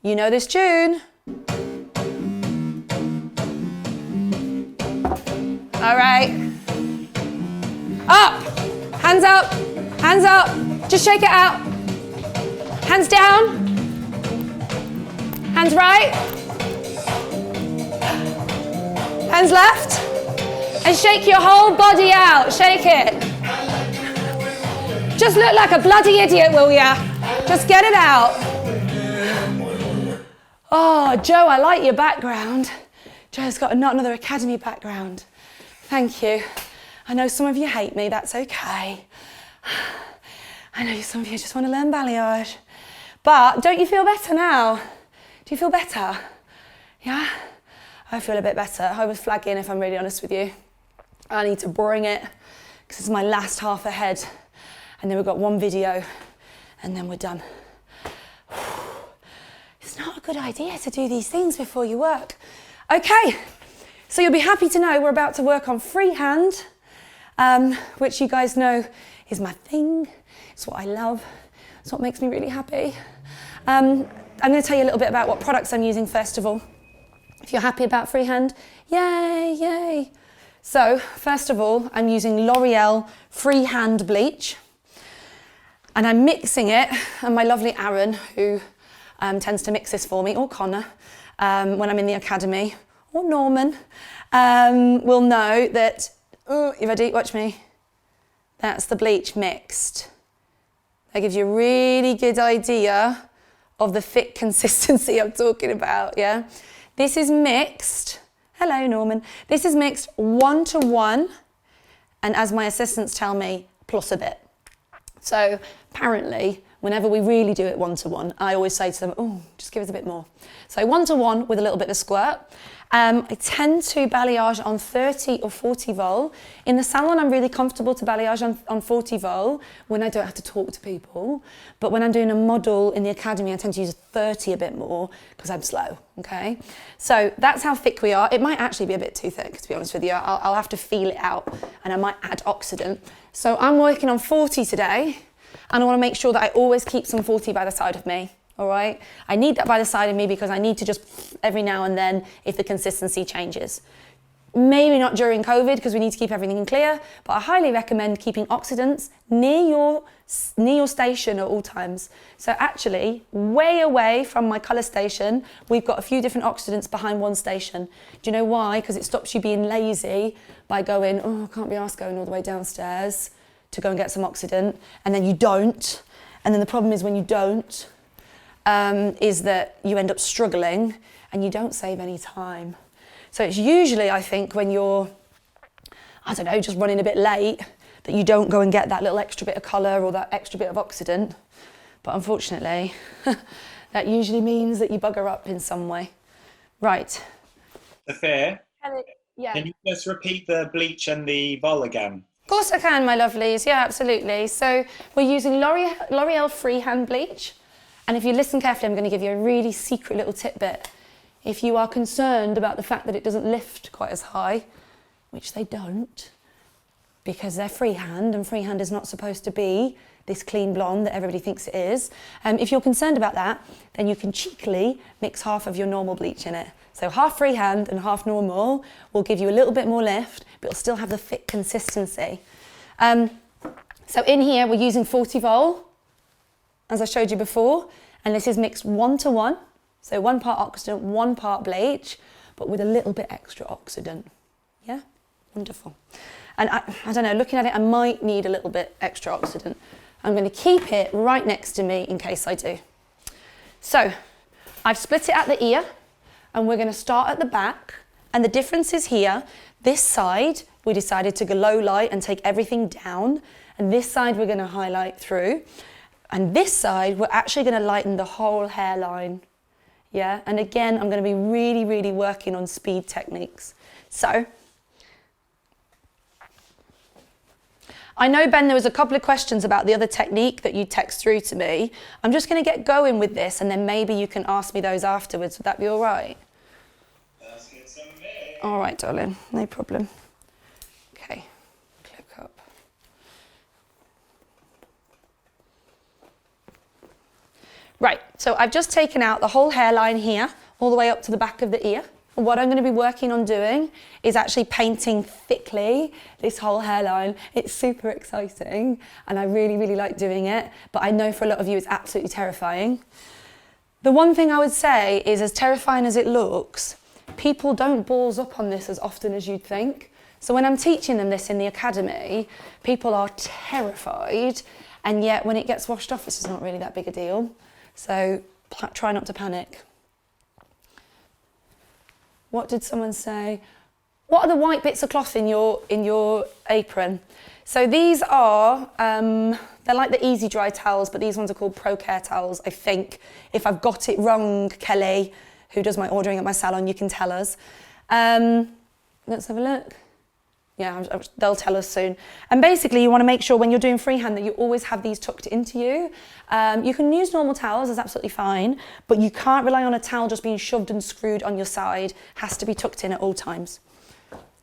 You know this tune. All right. Up. Hands up. Hands up. Just shake it out. Hands down. Hands right. Hands left. And shake your whole body out. Shake it. Just look like a bloody idiot, will ya? Just get it out. Oh, Joe, I like your background. Joe's got not another academy background. Thank you. I know some of you hate me, that's okay. I know some of you just want to learn balayage. But don't you feel better now? Do you feel better? Yeah? I feel a bit better. I was flagging, if I'm really honest with you. I need to bring it, because it's my last half ahead. And then we've got one video, and then we're done. It's not a good idea to do these things before you work. Okay, so you'll be happy to know we're about to work on freehand, which you guys know is my thing. It's what I love. It's what makes me really happy. I'm going to tell you a little bit about what products I'm using first of all. If you're happy about freehand, yay, yay. So, first of all, I'm using L'Oreal Freehand Bleach. And I'm mixing it, and my lovely Aaron, who tends to mix this for me, or Connor, when I'm in the academy, or Norman, will know that, oh, you ready? Watch me. That's the bleach mixed. That gives you a really good idea of the thick consistency I'm talking about, yeah? This is mixed, hello Norman, this is mixed 1-to-1, and as my assistants tell me, plus a bit. So apparently, whenever we really do it 1-to-1, I always say to them, oh, just give us a bit more. So 1-to-1 with a little bit of squirt. I tend to balayage on 30 or 40 vol. In the salon, I'm really comfortable to balayage on 40 vol when I don't have to talk to people. But when I'm doing a model in the academy, I tend to use 30 a bit more because I'm slow, okay? So that's how thick we are. It might actually be a bit too thick, to be honest with you. I'll have to feel it out, and I might add oxidant. So I'm working on 40 today, and I want to make sure that I always keep some 40 by the side of me. All right, I need that by the side of me because I need to just every now and then if the consistency changes. Maybe not during COVID because we need to keep everything clear, but I highly recommend keeping oxidants near your station at all times. So actually, way away from my colour station, we've got a few different oxidants behind one station. Do you know why? Because it stops you being lazy by going, oh, I can't be asked going all the way downstairs to go and get some oxidant, and then you don't. And then the problem is when you don't, is that you end up struggling and you don't save any time. So it's usually, I think, when you're, I don't know, just running a bit late, that you don't go and get that little extra bit of colour or that extra bit of oxidant. But unfortunately, that usually means that you bugger up in some way. Right. Sophia, Yeah. can you just repeat the bleach and the vol again? Of course I can, my lovelies. Yeah, absolutely. So we're using L'Oreal Freehand Bleach. And if you listen carefully, I'm going to give you a really secret little tidbit. If you are concerned about the fact that it doesn't lift quite as high, which they don't, because they're freehand, and freehand is not supposed to be this clean blonde that everybody thinks it is. If you're concerned about that, then you can cheekily mix half of your normal bleach in it. So half freehand and half normal will give you a little bit more lift, but it'll still have the thick consistency. So in here, we're using 40 vol, as I showed you before, and this is mixed 1-to-1, so 1 part oxidant, 1 part bleach, but with a little bit extra oxidant. Yeah, wonderful. And I don't know, looking at it, I might need a little bit extra oxidant. I'm going to keep it right next to me in case I do. So I've split it at the ear, and we're going to start at the back, and the difference is here. This side, we decided to go low light and take everything down, and this side we're going to highlight through. And this side, we're actually going to lighten the whole hairline. Yeah, and again, I'm going to be really, really working on speed techniques. So, I know, Ben, there was a couple of questions about the other technique that you text through to me. I'm just going to get going with this, and then maybe you can ask me those afterwards. Would that be all right? That's good to me. All right, darling, no problem. Okay, click up. Right, so I've just taken out the whole hairline here, all the way up to the back of the ear. And what I'm going to be working on doing is actually painting thickly this whole hairline. It's super exciting and I really, really like doing it, but I know for a lot of you it's absolutely terrifying. The one thing I would say is, as terrifying as it looks, people don't balls up on this as often as you'd think. So when I'm teaching them this in the academy, people are terrified, and yet when it gets washed off, it's just not really that big a deal. So try not to panic. What did someone say? What are the white bits of cloth in your apron? So these are, they're like the Easy Dry towels, but these ones are called ProCare towels, I think. If I've got it wrong, Kelly, who does my ordering at my salon, you can tell us. Let's have a look. Yeah, they'll tell us soon. And basically you want to make sure when you're doing freehand that you always have these tucked into you. You can use normal towels, that's absolutely fine, but you can't rely on a towel just being shoved and screwed on your side. It has to be tucked in at all times.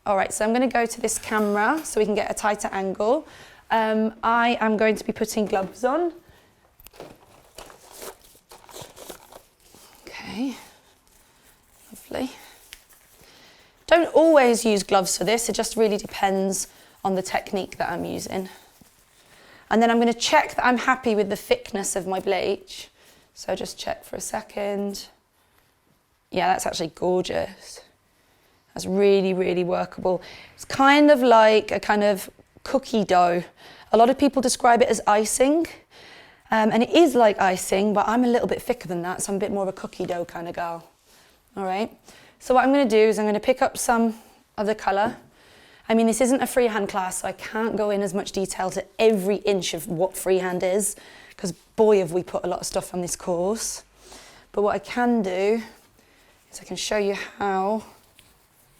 All right, so I'm going to go to this camera so we can get a tighter angle. I am going to be putting gloves on. Okay, lovely. Don't always use gloves for this, it just really depends on the technique that I'm using. And then I'm going to check that I'm happy with the thickness of my bleach. So just check for a second. Yeah, that's actually gorgeous. That's really, really workable. It's kind of like a kind of cookie dough. A lot of people describe it as icing. And it is like icing, but I'm a little bit thicker than that, so I'm a bit more of a cookie dough kind of girl. All right. So what I'm going to do is I'm going to pick up some of the colour. I mean, this isn't a freehand class, so I can't go in as much detail to every inch of what freehand is, because boy, have we put a lot of stuff on this course. But what I can do is I can show you how.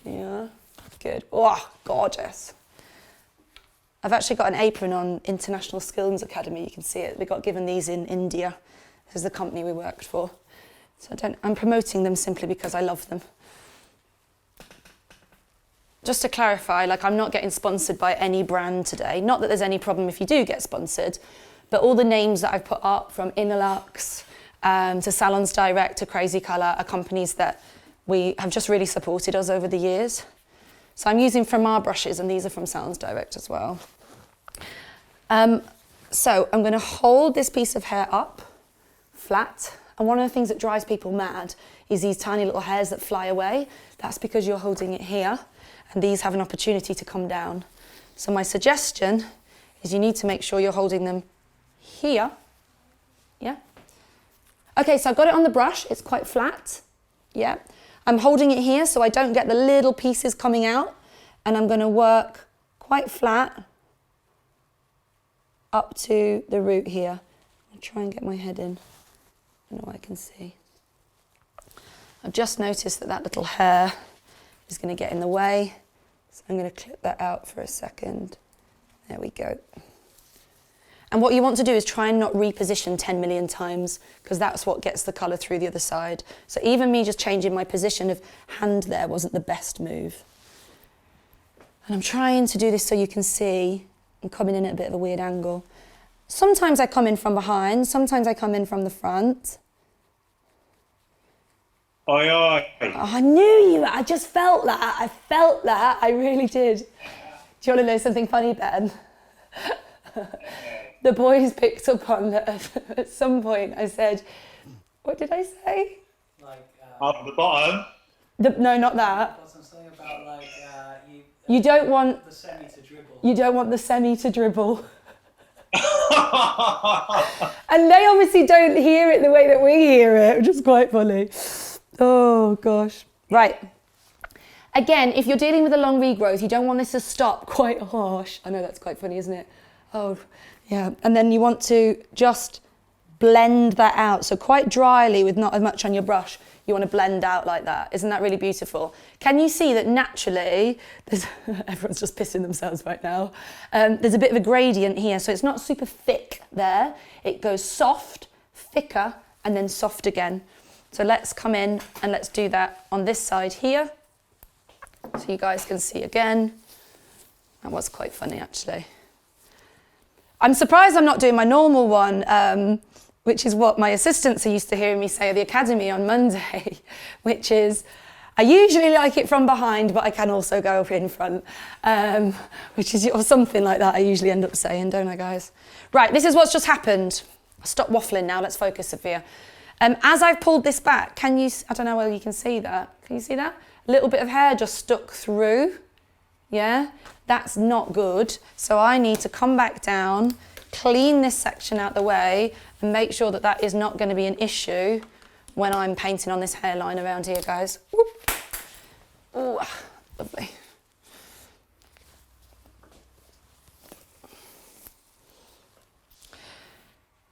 Yeah, good. Oh, gorgeous. I've actually got an apron on International Skills Academy. You can see it. We got given these in India. This is the company we worked for. So I'm promoting them simply because I love them. Just to clarify, like, I'm not getting sponsored by any brand today. Not that there's any problem if you do get sponsored, but all the names that I've put up, from Innerlux to Salons Direct to Crazy Colour, are companies that we have just really supported us over the years. So I'm using Framar brushes, and these are from Salons Direct as well. So I'm going to hold this piece of hair up, flat. And one of the things that drives people mad is these tiny little hairs that fly away. That's because you're holding it here, and these have an opportunity to come down. So my suggestion is you need to make sure you're holding them here. Yeah? Okay, so I've got it on the brush. It's quite flat. Yeah? I'm holding it here so I don't get the little pieces coming out, and I'm going to work quite flat up to the root here. I'll try and get my head in. I don't know what I can see. I've just noticed that that little hair is going to get in the way, so I'm going to clip that out for a second. There we go. And what you want to do is try and not reposition 10 million times, because that's what gets the colour through the other side. So even me just changing my position of hand there wasn't the best move. And I'm trying to do this so you can see I'm coming in at a bit of a weird angle. Sometimes I come in from behind, sometimes I come in from the front. Oi, oi. Oh, I knew you, I just felt that, I really did. Do you want to know something funny, Ben? The boys picked up on that at some point. I said, what did I say? Like, Up the bottom. No, not that. something about like You don't want the semi to dribble. You don't want the semi to dribble. And they obviously don't hear it the way that we hear it, which is quite funny. Oh gosh. Right. Again, if you're dealing with a long regrowth, you don't want this to stop quite harsh. I know that's quite funny, isn't it? Oh, yeah. And then you want to just blend that out. So quite dryly, with not as much on your brush, you want to blend out like that. Isn't that really beautiful? Can you see that naturally, everyone's just pissing themselves right now. There's a bit of a gradient here. So it's not super thick there. It goes soft, thicker, and then soft again. So let's come in and let's do that on this side here. So you guys can see again. That was quite funny, actually. I'm surprised I'm not doing my normal one which is what my assistants are used to hearing me say at the academy on Monday, which is, I usually like it from behind, but I can also go up in front, which is, or something like that I usually end up saying, don't I, guys? Right, this is what's just happened. Stop waffling now, let's focus, Sophia. As I've pulled this back, can you, I don't know whether you can see that. Can you see that? A little bit of hair just stuck through, yeah? That's not good. So I need to come back down, clean this section out the way, and make sure that that is not going to be an issue when I'm painting on this hairline around here, guys. Whoop. Ooh, lovely.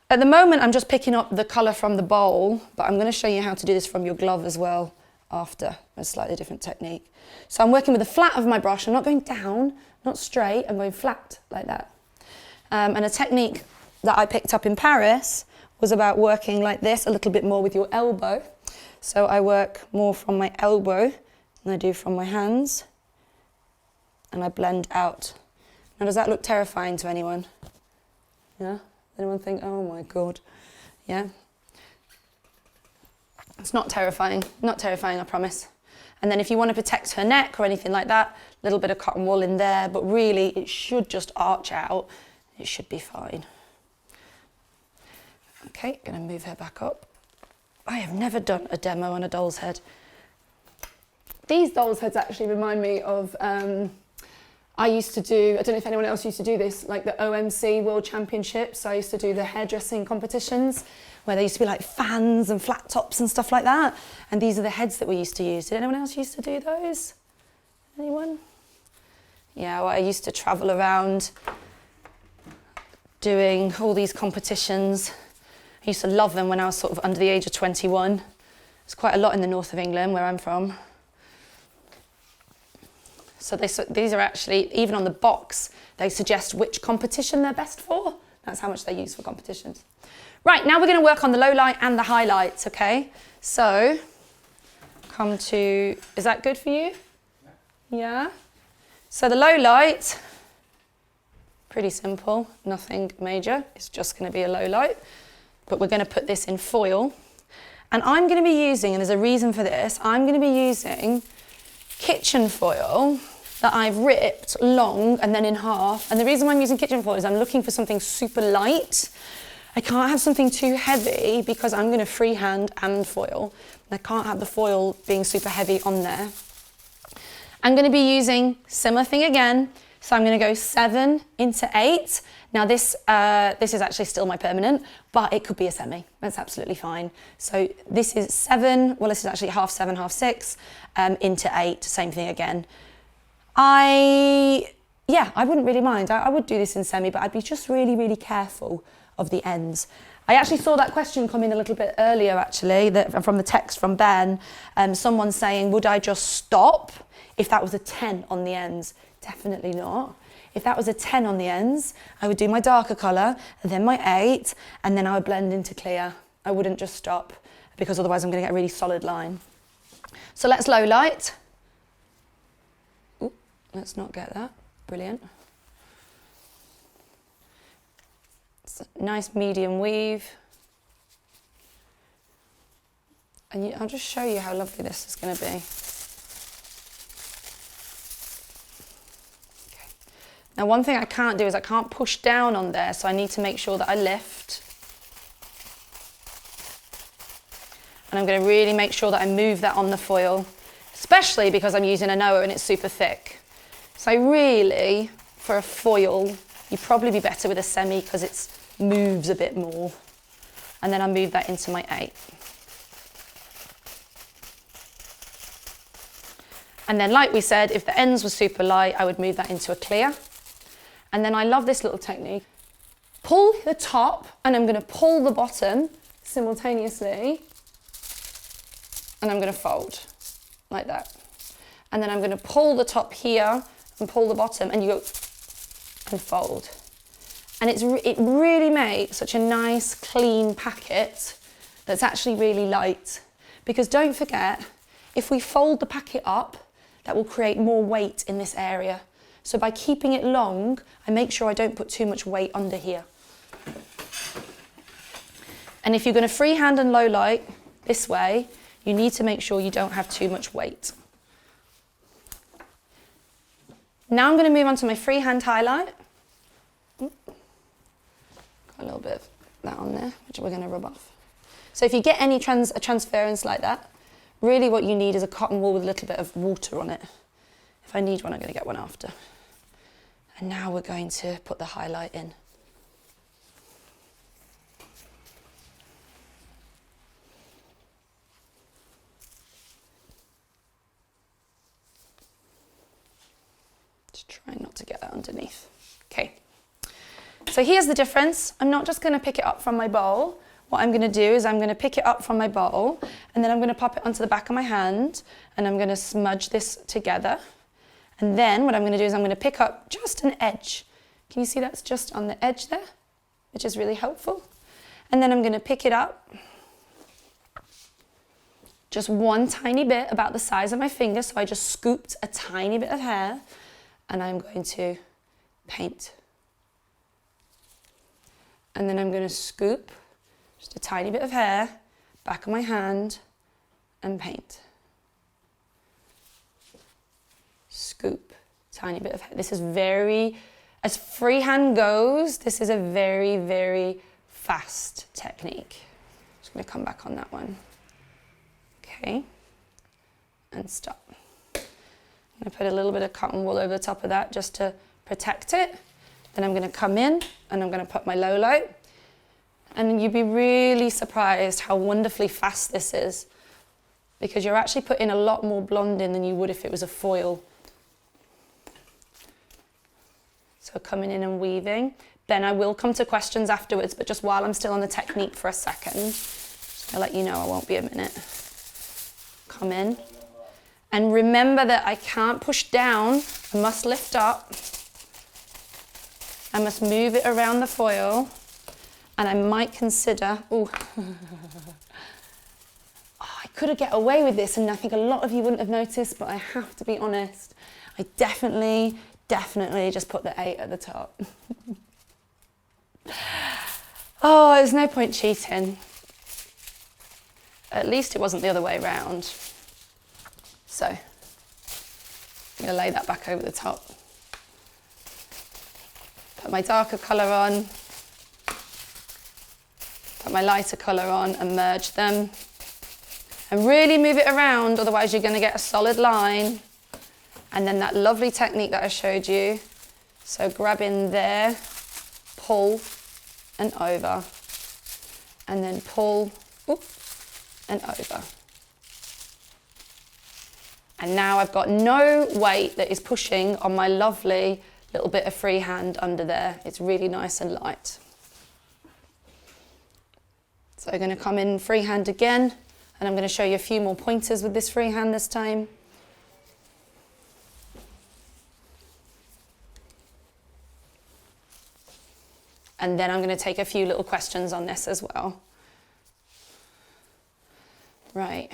At the moment, I'm just picking up the colour from the bowl, but I'm going to show you how to do this from your glove as well after, a slightly different technique. So I'm working with the flat of my brush. I'm not going down, not straight, I'm going flat like that. And a technique that I picked up in Paris was about working like this, a little bit more with your elbow. So I work more from my elbow than I do from my hands, and I blend out. Now, does that look terrifying to anyone? Yeah? Anyone think, oh my God? Yeah? It's not terrifying, I promise. And then if you want to protect her neck or anything like that, a little bit of cotton wool in there, but really it should just arch out. It should be fine. Okay, gonna move her back up. I have never done a demo on a doll's head. These doll's heads actually remind me of, I used to do, I don't know if anyone else used to do this, like the OMC World Championships. So I used to do the hairdressing competitions where there used to be like fans and flat tops and stuff like that. And these are the heads that we used to use. Did anyone else used to do those? Anyone? Yeah, well, I used to travel around doing all these competitions. I used to love them when I was sort of under the age of 21. There's quite a lot in the north of England where I'm from. So these are actually, even on the box, they suggest which competition they're best for. That's how much they use for competitions. Right, now we're going to work on the low light and the highlights, okay? So, come to, is that good for you? Yeah? So the low light, pretty simple, nothing major. It's just going to be a low light. But we're going to put this in foil. And I'm going to be using, and there's a reason for this, I'm going to be using kitchen foil that I've ripped long and then in half. And the reason why I'm using kitchen foil is I'm looking for something super light. I can't have something too heavy because I'm going to freehand and foil. And I can't have the foil being super heavy on there. I'm going to be using similar thing again. So I'm going to go 7 into 8. Now this is actually still my permanent, but it could be a semi. That's absolutely fine. So this is 7, well, this is actually half 7, half 6, into 8, same thing again. I wouldn't really mind. I would do this in semi, but I'd be just really, really careful of the ends. I actually saw that question come in a little bit earlier, actually, from the text from Ben. Someone saying, would I just stop if that was a 10 on the ends? Definitely not. If that was a 10 on the ends, I would do my darker colour, and then my 8, and then I would blend into clear. I wouldn't just stop, because otherwise I'm going to get a really solid line. So let's low light. Ooh, let's not get that. Brilliant. It's a nice medium weave. And I'll just show you how lovely this is going to be. Now, one thing I can't do is I can't push down on there, so I need to make sure that I lift. And I'm going to really make sure that I move that on the foil, especially because I'm using a Noah and it's super thick. So really, for a foil, you'd probably be better with a semi because it moves a bit more. And then I move that into my 8. And then, like we said, if the ends were super light, I would move that into a clear. And then I love this little technique. Pull the top, and I'm going to pull the bottom simultaneously. And I'm going to fold, like that. And then I'm going to pull the top here and pull the bottom, and you go and fold. And it really makes such a nice, clean packet that's actually really light. Because don't forget, if we fold the packet up, that will create more weight in this area. So by keeping it long, I make sure I don't put too much weight under here. And if you're going to freehand and low light this way, you need to make sure you don't have too much weight. Now I'm going to move on to my freehand highlight. Got a little bit of that on there, which we're going to rub off. So if you get any transference like that, really what you need is a cotton wool with a little bit of water on it. If I need one, I'm going to get one after. And now we're going to put the highlight in. Just try not to get that underneath. Okay. So here's the difference. I'm not just going to pick it up from my bowl. What I'm going to do is I'm going to pick it up from my bowl and then I'm going to pop it onto the back of my hand and I'm going to smudge this together. And then what I'm going to do is I'm going to pick up just an edge. Can you see that's just on the edge there, which is really helpful. And then I'm going to pick it up, just one tiny bit about the size of my finger. So I just scooped a tiny bit of hair and I'm going to paint. And then I'm going to scoop just a tiny bit of hair, back of my hand, and paint. Scoop, tiny bit of hair. This is very, as freehand goes, this is a very, very fast technique. Just going to come back on that one. Okay, and stop. I'm going to put a little bit of cotton wool over the top of that just to protect it. Then I'm going to come in and I'm going to put my low light. And you'd be really surprised how wonderfully fast this is, because you're actually putting a lot more blonde in than you would if it was a foil. So coming in and weaving. Then I will come to questions afterwards, but just while I'm still on the technique for a second, just to let you know I won't be a minute. Come in. And remember that I can't push down, I must lift up. I must move it around the foil. And I might consider, I could get away with this, and I think a lot of you wouldn't have noticed, but I have to be honest. I definitely just put the 8 at the top. Oh, there's no point cheating. At least it wasn't the other way around. So, I'm going to lay that back over the top. Put my darker colour on. Put my lighter colour on and merge them. And really move it around, otherwise you're going to get a solid line. And then that lovely technique that I showed you. So grab in there, pull and over. And then pull and over. And now I've got no weight that is pushing on my lovely little bit of freehand under there. It's really nice and light. So I'm going to come in freehand again, and I'm going to show you a few more pointers with this freehand this time. And then I'm going to take a few little questions on this as well. Right.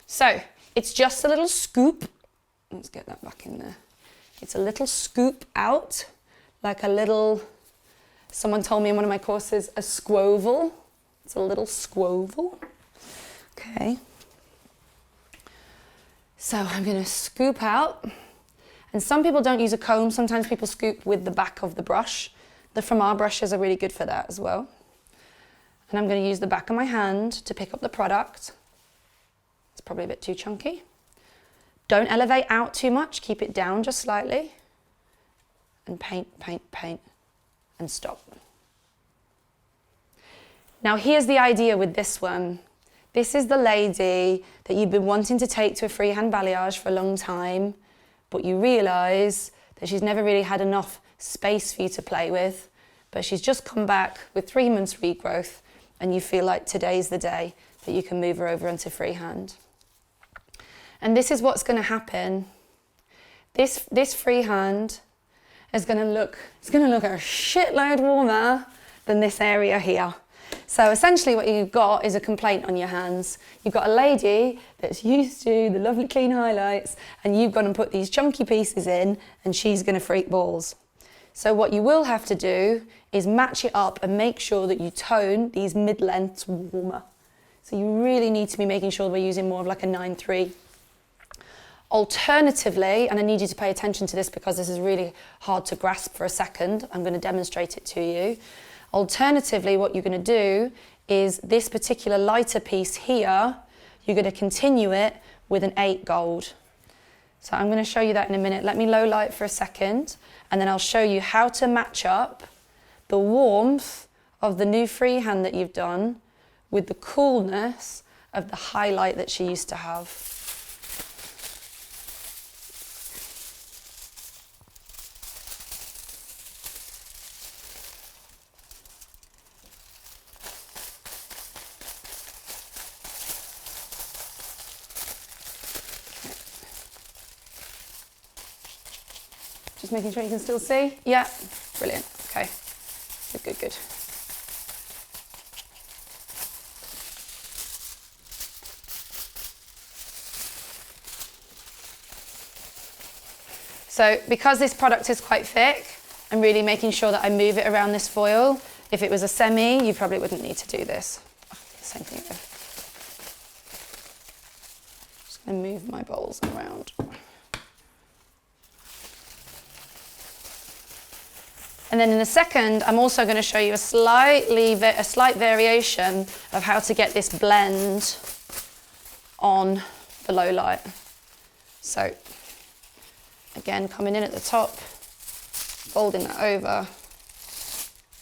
So it's just a little scoop. Let's get that back in there. It's a little scoop out, like a little, someone told me in one of my courses, a squoval. It's a little squoval. Okay. So I'm going to scoop out. And some people don't use a comb. Sometimes people scoop with the back of the brush. The From Our brushes are really good for that as well. And I'm going to use the back of my hand to pick up the product. It's probably a bit too chunky. Don't elevate out too much. Keep it down just slightly. And paint, paint, paint. And stop. Now here's the idea with this one. This is the lady that you've been wanting to take to a freehand balayage for a long time, but you realise that she's never really had enough space for you to play with, but she's just come back with 3 months regrowth, and you feel like today's the day that you can move her over into freehand. And this is what's going to happen. This freehand is going to look, it's going to look a shitload warmer than this area here. So essentially what you've got is a complaint on your hands. You've got a lady that's used to the lovely clean highlights, and you've gone and put these chunky pieces in, and she's going to freak balls. So what you will have to do is match it up and make sure that you tone these mid-lengths warmer. So you really need to be making sure we're using more of like a 9-3. Alternatively, and I need you to pay attention to this because this is really hard to grasp for a second, I'm going to demonstrate it to you. Alternatively, what you're going to do is this particular lighter piece here, you're going to continue it with an 8 gold. So I'm going to show you that in a minute. Let me low light for a second, and then I'll show you how to match up the warmth of the new freehand that you've done with the coolness of the highlight that she used to have. Just making sure you can still see. Yeah, brilliant. Okay, good, good, good. So because this product is quite thick, I'm really making sure that I move it around this foil. If it was a semi, you probably wouldn't need to do this. Same thing again. Just gonna move my bowls around. And then in a second, I'm also going to show you a slight variation of how to get this blend on the low light. So again, coming in at the top, folding that over,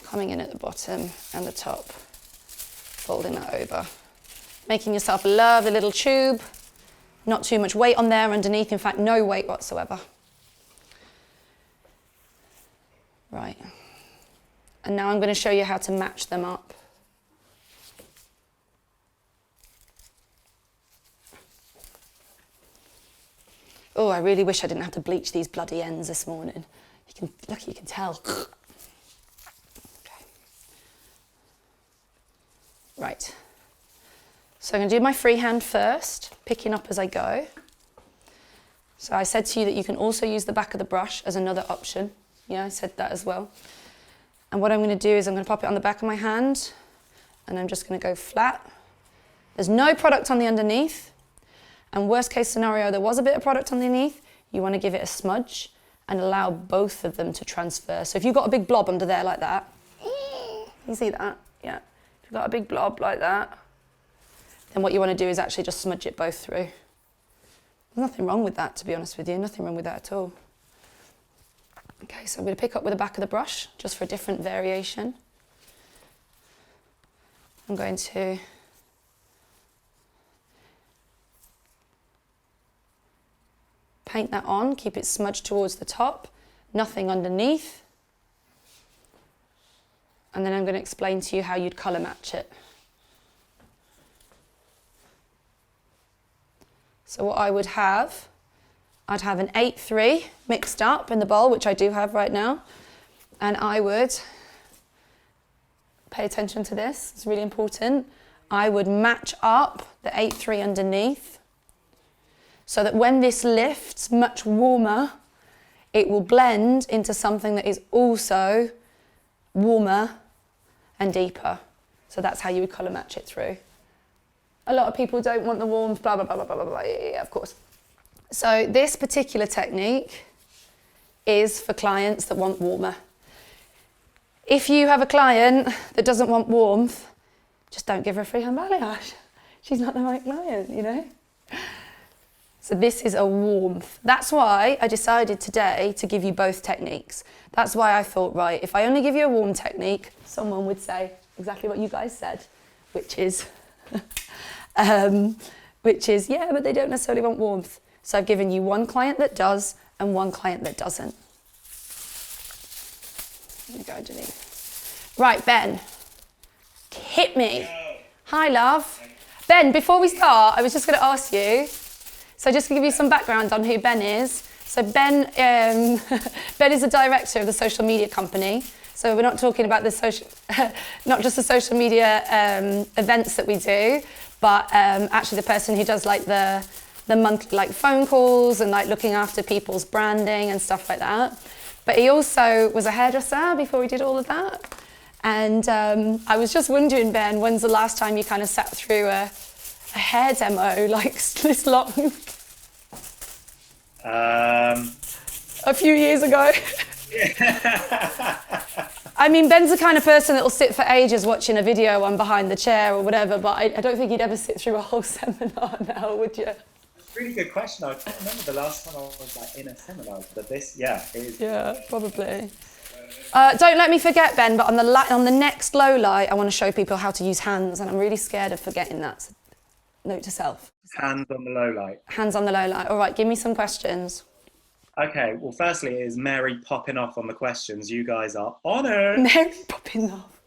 coming in at the bottom and the top, folding that over. Making yourself a lovely little tube, not too much weight on there underneath, in fact, no weight whatsoever. Right, and now I'm going to show you how to match them up. Oh, I really wish I didn't have to bleach these bloody ends this morning. You can tell. Okay. Right, so I'm going to do my freehand first, picking up as I go. So I said to you that you can also use the back of the brush as another option. Yeah, I said that as well. And what I'm going to do is I'm going to pop it on the back of my hand and I'm just going to go flat. There's no product on the underneath. And worst case scenario, there was a bit of product underneath. You want to give it a smudge and allow both of them to transfer. So if you've got a big blob under there like that, you see that? Yeah. If you've got a big blob like that, then what you want to do is actually just smudge it both through. There's nothing wrong with that, to be honest with you. Nothing wrong with that at all. Okay, so I'm going to pick up with the back of the brush, just for a different variation. I'm going to paint that on, keep it smudged towards the top, nothing underneath. And then I'm going to explain to you how you'd colour match it. So what I would have, I'd have an 8-3 mixed up in the bowl, which I do have right now. And I would, pay attention to this, it's really important. I would match up the 8-3 underneath so that when this lifts much warmer, it will blend into something that is also warmer and deeper. So that's how you would colour match it through. A lot of people don't want the warmth, blah, blah, blah, blah, blah, blah, yeah, of course. So this particular technique is for clients that want warmer. If you have a client that doesn't want warmth, just don't give her a freehand balayage. She's not the right client, you know? So this is a warmth. That's why I decided today to give you both techniques. That's why I thought, right, if I only give you a warm technique, someone would say exactly what you guys said, which is, yeah, but they don't necessarily want warmth. So I've given you one client that does and one client that doesn't. There you go, underneath. Right, Ben, hit me. Hi, love. Ben, before we start, I was just going to ask you, so just to give you some background on who Ben is. So Ben, Ben is the director of the social media company. So we're not talking about the social, not just the social media events that we do, but actually the person who does like the monthly like phone calls and like looking after people's branding and stuff like that. But he also was a hairdresser before he did all of that. And I was just wondering, Ben, when's the last time you kind of sat through a hair demo like this long? A few years ago. I mean, Ben's the kind of person that will sit for ages watching a video on behind the chair or whatever, but I don't think he'd ever sit through a whole seminar now, would you? Really good question. I can't remember the last time I was like in a seminar, but this, yeah, it is. Yeah, probably. Don't let me forget, Ben, but on the next low light, I want to show people how to use hands, and I'm really scared of forgetting that. So note to self. Hands on the low light. Hands on the low light. All right, give me some questions. Okay, well, firstly, it is Mary popping off on the questions. You guys are on it. Mary popping off.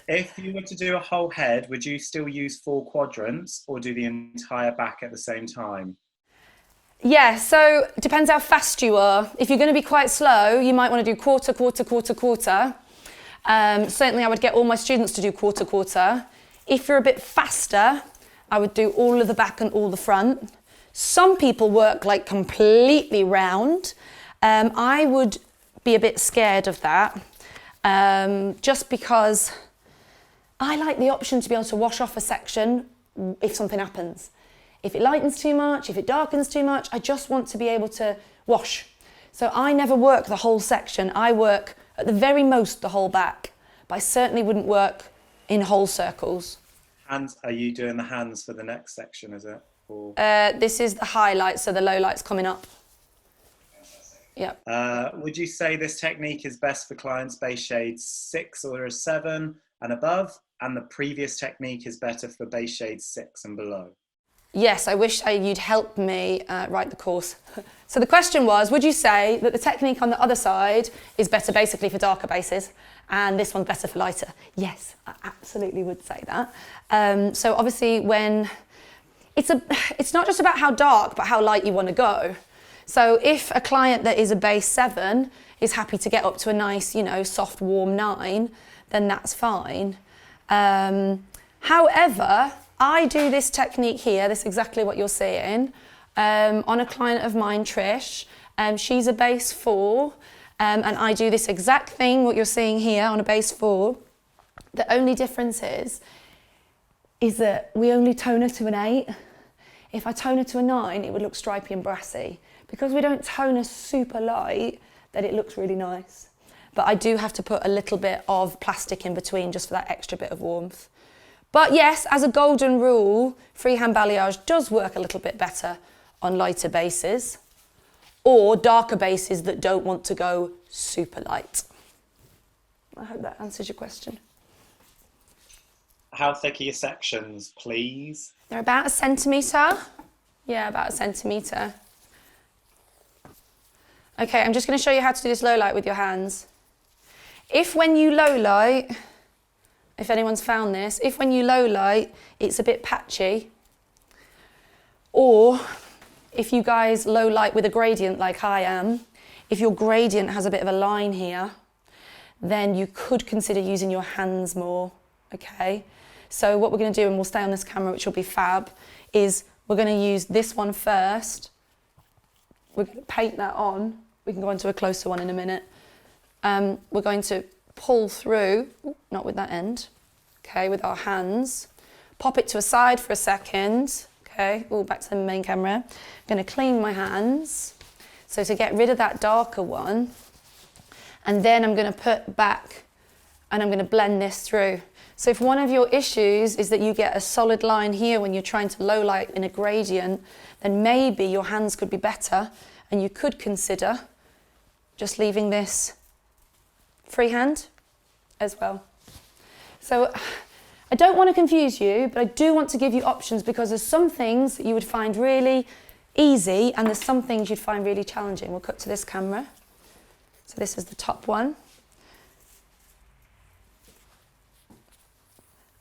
If you were to do a whole head, would you still use 4 quadrants or do the entire back at the same time? Yeah, so it depends how fast you are. If you're going to be quite slow, you might want to do quarter, quarter, quarter, quarter. Certainly, I would get all my students to do quarter, quarter. If you're a bit faster, I would do all of the back and all the front. Some people work like completely round. I would be a bit scared of that, just because I like the option to be able to wash off a section if something happens. If it lightens too much, if it darkens too much, I just want to be able to wash. So I never work the whole section. I work at the very most the whole back, but I certainly wouldn't work in whole circles. Hands, are you doing the hands for the next section, is it? Or... This is the highlight, so the low light's coming up. Yep. Would you say this technique is best for clients base shades 6 or a 7 and above, and the previous technique is better for base shades 6 and below? Yes, I wish you'd help me write the course. So the question was, would you say that the technique on the other side is better basically for darker bases and this one's better for lighter? Yes, I absolutely would say that. So obviously when it's not just about how dark, but how light you want to go. So if a client that is a base 7 is happy to get up to a nice, soft, warm 9, then that's fine. However, I do this technique here, this is exactly what you're seeing, on a client of mine, Trish. She's a base 4, and I do this exact thing, what you're seeing here on a base 4. The only difference is that we only tone her to an 8. If I tone her to a 9, it would look stripy and brassy. Because we don't tone her super light, then it looks really nice. But I do have to put a little bit of plastic in between just for that extra bit of warmth. But yes, as a golden rule, freehand balayage does work a little bit better on lighter bases or darker bases that don't want to go super light. I hope that answers your question. How thick are your sections, please? They're about 1 centimetre. Yeah, about 1 centimetre. Okay, I'm just going to show you how to do this low light with your hands. If when you low light, if anyone's found this, if when you low light, it's a bit patchy, or if you guys low light with a gradient like I am, if your gradient has a bit of a line here, then you could consider using your hands more, okay? So what we're going to do, and we'll stay on this camera, which will be fab, is we're going to use this one first. We're going to paint that on. We can go into a closer one in a minute. We're going to pull through, not with that end, okay, with our hands. Pop it to a side for a second, okay, all back to the main camera. I'm going to clean my hands, so to get rid of that darker one, and then I'm going to put back, and I'm going to blend this through. So if one of your issues is that you get a solid line here when you're trying to low light in a gradient, then maybe your hands could be better, and you could consider just leaving this freehand as well. So I don't want to confuse you, but I do want to give you options, because there's some things that you would find really easy and there's some things you'd find really challenging. We'll cut to this camera. So this is the top one.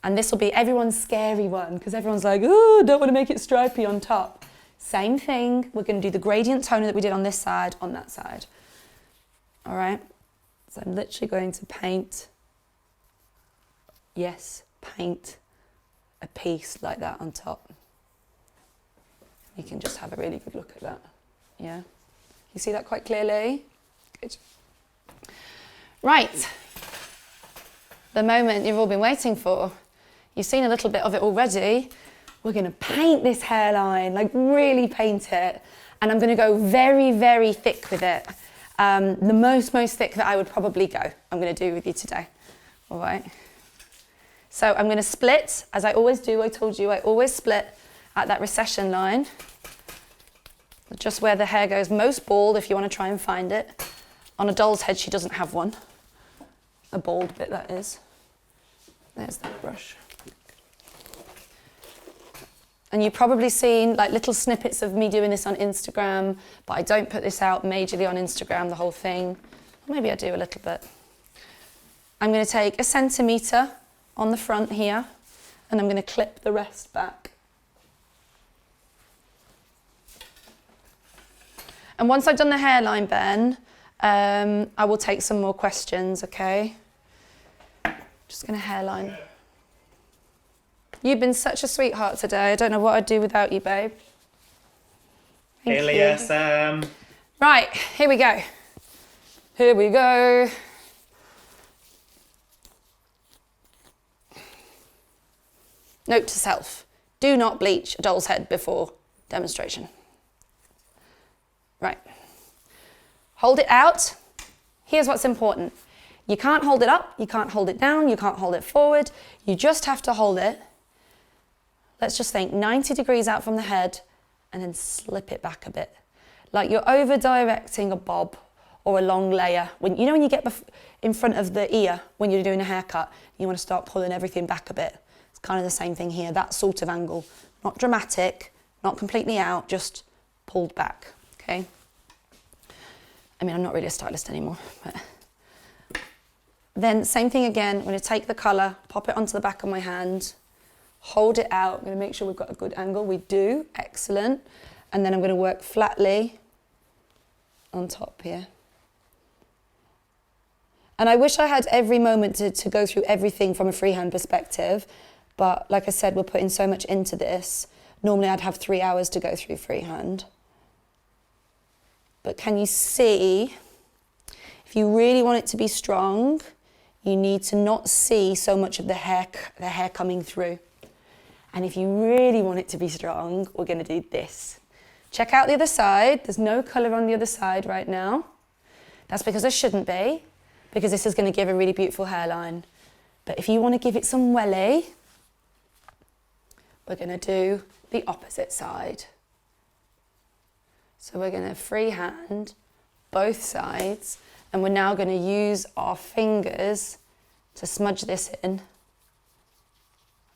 And this will be everyone's scary one, because everyone's like, oh, don't want to make it stripy on top. Same thing, we're going to do the gradient toner that we did on this side, on that side. All right, so I'm literally going to paint, yes, paint a piece like that on top. You can just have a really good look at that, yeah? You see that quite clearly? Good. Right. The moment you've all been waiting for. You've seen a little bit of it already. We're going to paint this hairline, like really paint it. And I'm going to go very, very thick with it. The most thick that I would probably go, I'm going to do with you today. All right. So I'm going to split, as I always do. I told you I always split at that recession line. Just where the hair goes most bald, if you want to try and find it. On a doll's head, she doesn't have one. A bald bit, that is. There's that brush. And you've probably seen like little snippets of me doing this on Instagram, but I don't put this out majorly on Instagram, the whole thing. Or maybe I do a little bit. I'm going to take 1 centimetre on the front here, and I'm going to clip the rest back. And once I've done the hairline, Ben, I will take some more questions, okay? Just going to hairline. You've been such a sweetheart today. I don't know what I'd do without you, babe. Thank you. Aliasam. Right, here we go. Here we go. Note to self, do not bleach a doll's head before demonstration. Right. Hold it out. Here's what's important. You can't hold it up, you can't hold it down, you can't hold it forward. You just have to hold it. Let's just think 90 degrees out from the head and then slip it back a bit. Like you're over directing a bob or a long layer. When you get in front of the ear when you're doing a haircut, you want to start pulling everything back a bit. It's kind of the same thing here, that sort of angle. Not dramatic, not completely out, just pulled back, okay? I mean, I'm not really a stylist anymore, but. Then same thing again, I'm going to take the colour, pop it onto the back of my hand, hold it out. I'm going to make sure we've got a good angle. We do, excellent. And then I'm going to work flatly on top here. And I wish I had every moment to go through everything from a freehand perspective, but like I said, we're putting so much into this. Normally I'd have 3 hours to go through freehand. But can you see, if you really want it to be strong, you need to not see so much of the hair coming through. And if you really want it to be strong, we're going to do this. Check out the other side. There's no colour on the other side right now. That's because there shouldn't be, because this is going to give a really beautiful hairline. But if you want to give it some welly, we're going to do the opposite side. So we're going to freehand both sides. And we're now going to use our fingers to smudge this in,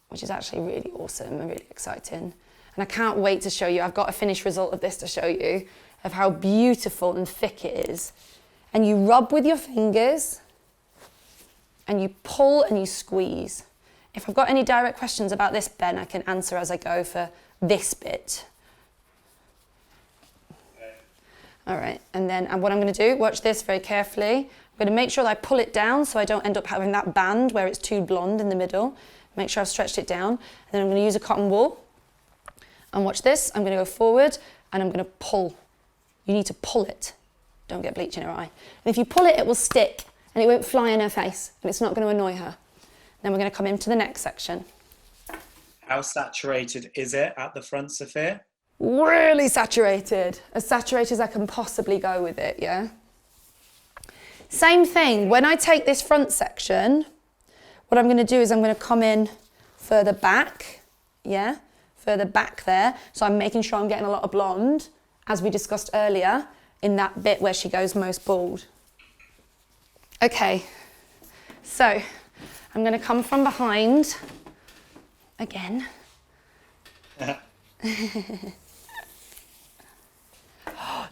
which is actually really awesome and really exciting. And I can't wait to show you. I've got a finished result of this to show you of how beautiful and thick it is. And you rub with your fingers and you pull and you squeeze. If I've got any direct questions about this, Ben, I can answer as I go for this bit. All right, and then what I'm going to do, watch this very carefully. I'm going to make sure that I pull it down so I don't end up having that band where it's too blonde in the middle. Make sure I've stretched it down. And then I'm going to use a cotton wool. And watch this, I'm going to go forward and I'm going to pull. You need to pull it. Don't get bleach in her eye. And if you pull it, it will stick and it won't fly in her face and it's not going to annoy her. Then we're going to come into the next section. How saturated is it at the front, Sophia? Really saturated as I can possibly go with it, yeah? Same thing, when I take this front section, what I'm going to do is I'm going to come in further back, yeah? Further back there. So I'm making sure I'm getting a lot of blonde, as we discussed earlier, in that bit where she goes most bald. Okay, so I'm going to come from behind again.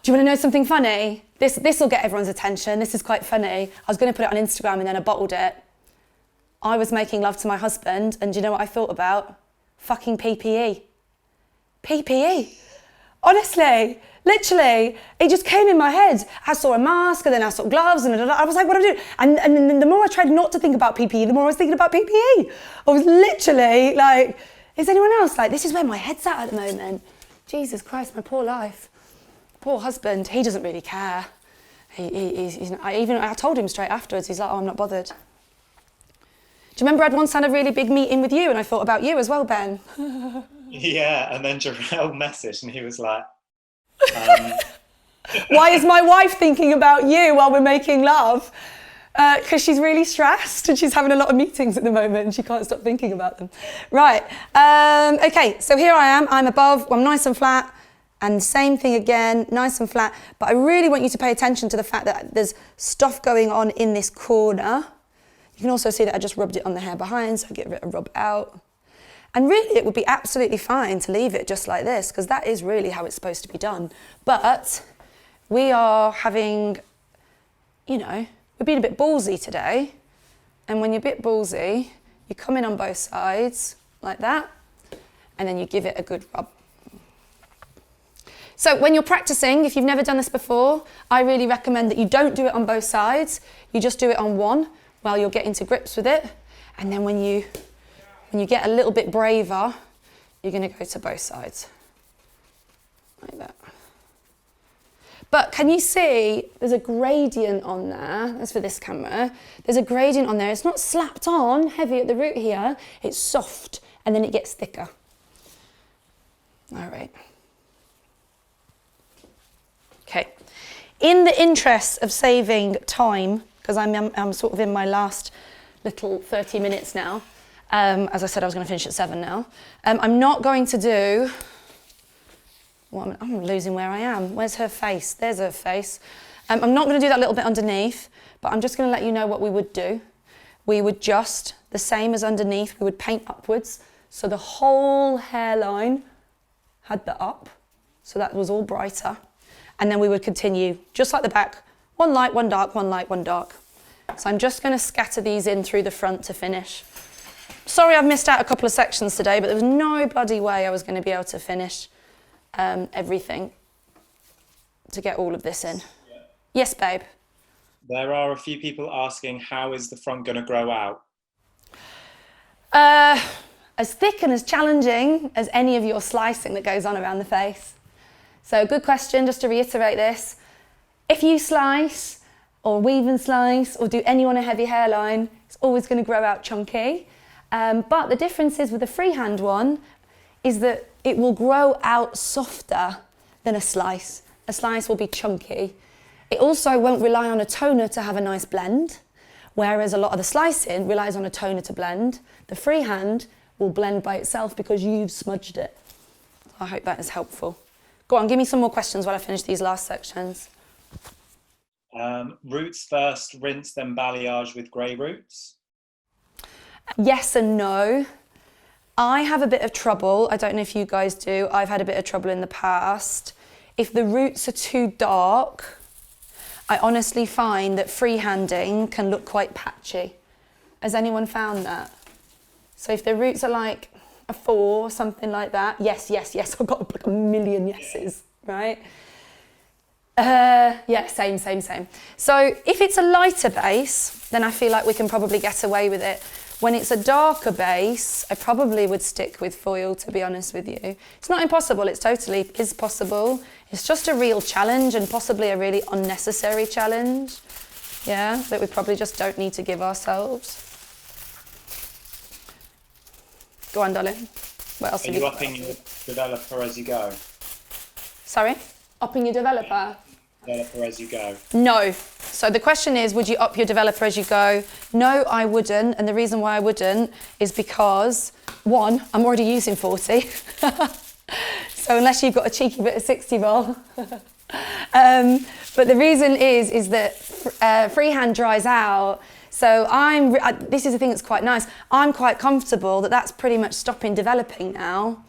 Do you want to know something funny? This will get everyone's attention. This is quite funny. I was going to put it on Instagram and then I bottled it. I was making love to my husband and do you know what I thought about? Fucking PPE. PPE. Honestly, literally, it just came in my head. I saw a mask and then I saw gloves and I was like, what do I do? And the more I tried not to think about PPE, the more I was thinking about PPE. I was literally like, is anyone else like, this is where my head's at the moment. Jesus Christ, my poor life. Poor husband, he doesn't really care. I told him straight afterwards, he's like, oh, I'm not bothered. Do you remember I'd once had a really big meeting with you and I thought about you as well, Ben? Yeah, and then Jarrell messaged and he was like, Why is my wife thinking about you while we're making love? Because she's really stressed and she's having a lot of meetings at the moment and she can't stop thinking about them. Right, okay, so here I am, I'm above, I'm nice and flat, and same thing again, nice and flat, but I really want you to pay attention to the fact that there's stuff going on in this corner. You can also see that I just rubbed it on the hair behind, so I get a rub out. And really it would be absolutely fine to leave it just like this, because that is really how it's supposed to be done. But we are having, you know, we're being a bit ballsy today. And when you're a bit ballsy, you come in on both sides like that, and then you give it a good rub. So when you're practicing, if you've never done this before, I really recommend that you don't do it on both sides. You just do it on one while you're getting to grips with it. And then when you get a little bit braver, you're going to go to both sides. Like that. But can you see there's a gradient on there? That's for this camera. There's a gradient on there. It's not slapped on heavy at the root here. It's soft and then it gets thicker. All right. Okay. In the interest of saving time, because I'm sort of in my last little 30 minutes now, as I said, I was going to finish at 7 now. I'm not going to do... Well, I'm losing where I am. Where's her face? There's her face. I'm not going to do that little bit underneath, but I'm just going to let you know what we would do. We would just, the same as underneath, we would paint upwards. So the whole hairline had the up. So that was all brighter. And then we would continue, just like the back, one light, one dark, one light, one dark. So I'm just going to scatter these in through the front to finish. Sorry I've missed out a couple of sections today, but there was no bloody way I was going to be able to finish everything to get all of this in. Yeah. Yes, babe? there are a few people asking, how is the front going to grow out? As thick and as challenging as any of your slicing that goes on around the face. So good question, just to reiterate this. If you slice or weave and slice or do any on a heavy hairline, it's always going to grow out chunky. But the difference is with the freehand one is that it will grow out softer than a slice. A slice will be chunky. It also won't rely on a toner to have a nice blend, whereas a lot of the slicing relies on a toner to blend. The freehand will blend by itself because you've smudged it. I hope that is helpful. Go on, give me some more questions while I finish these last sections. Roots first, rinse, then balayage with grey roots? Yes and no. I have a bit of trouble. I don't know if you guys do. I've had a bit of trouble in the past. If the roots are too dark, I honestly find that freehanding can look quite patchy. Has anyone found that? So if the roots are like a 4 or something like that, yes, yes, yes, I've got like a million yeses, right? Yeah, same. So if it's a lighter base, then I feel like we can probably get away with it. When it's a darker base, I probably would stick with foil, to be honest with you. It's not impossible, it's totally is possible. It's just a real challenge and possibly a really unnecessary challenge, yeah, that we probably just don't need to give ourselves. Go on, darling. What else Are you upping your developer as you go? Sorry? Upping your developer? Developer as you go? No. So the question is, would you up your developer as you go? No, I wouldn't. And the reason why I wouldn't is because, one, I'm already using 40. So unless you've got a cheeky bit of 60 roll. But the reason is that freehand dries out. So this is the thing that's quite nice. I'm quite comfortable that that's pretty much stopping developing now.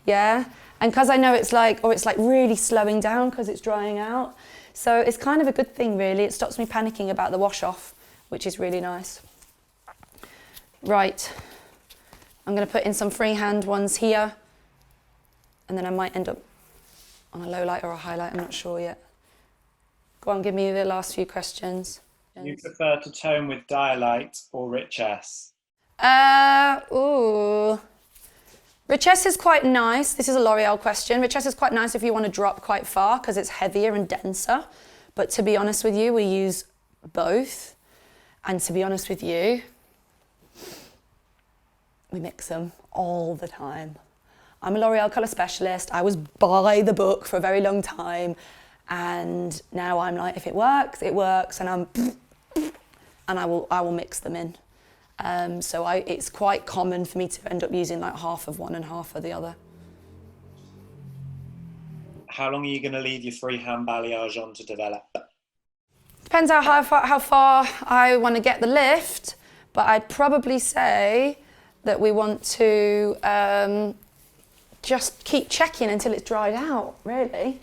Yeah. And because I know it's like really slowing down because it's drying out. So it's kind of a good thing, really. It stops me panicking about the wash off, which is really nice. Right. I'm going to put in some freehand ones here. And then I might end up on a low light or a highlight. I'm not sure yet. Go on, give me the last few questions. Do you prefer to tone with Dialight or Richesse? Richesse is quite nice. This is a L'Oreal question. Richesse is quite nice if you want to drop quite far because it's heavier and denser. But to be honest with you, we use both. And to be honest with you, we mix them all the time. I'm a L'Oreal colour specialist. I was by the book for a very long time. And now I'm like, if it works, it works. And I will mix them in. So it's quite common for me to end up using like half of one and half of the other. How long are you going to leave your freehand balayage on to develop? Depends how far I want to get the lift, but I'd probably say that we want to just keep checking until it's dried out, really.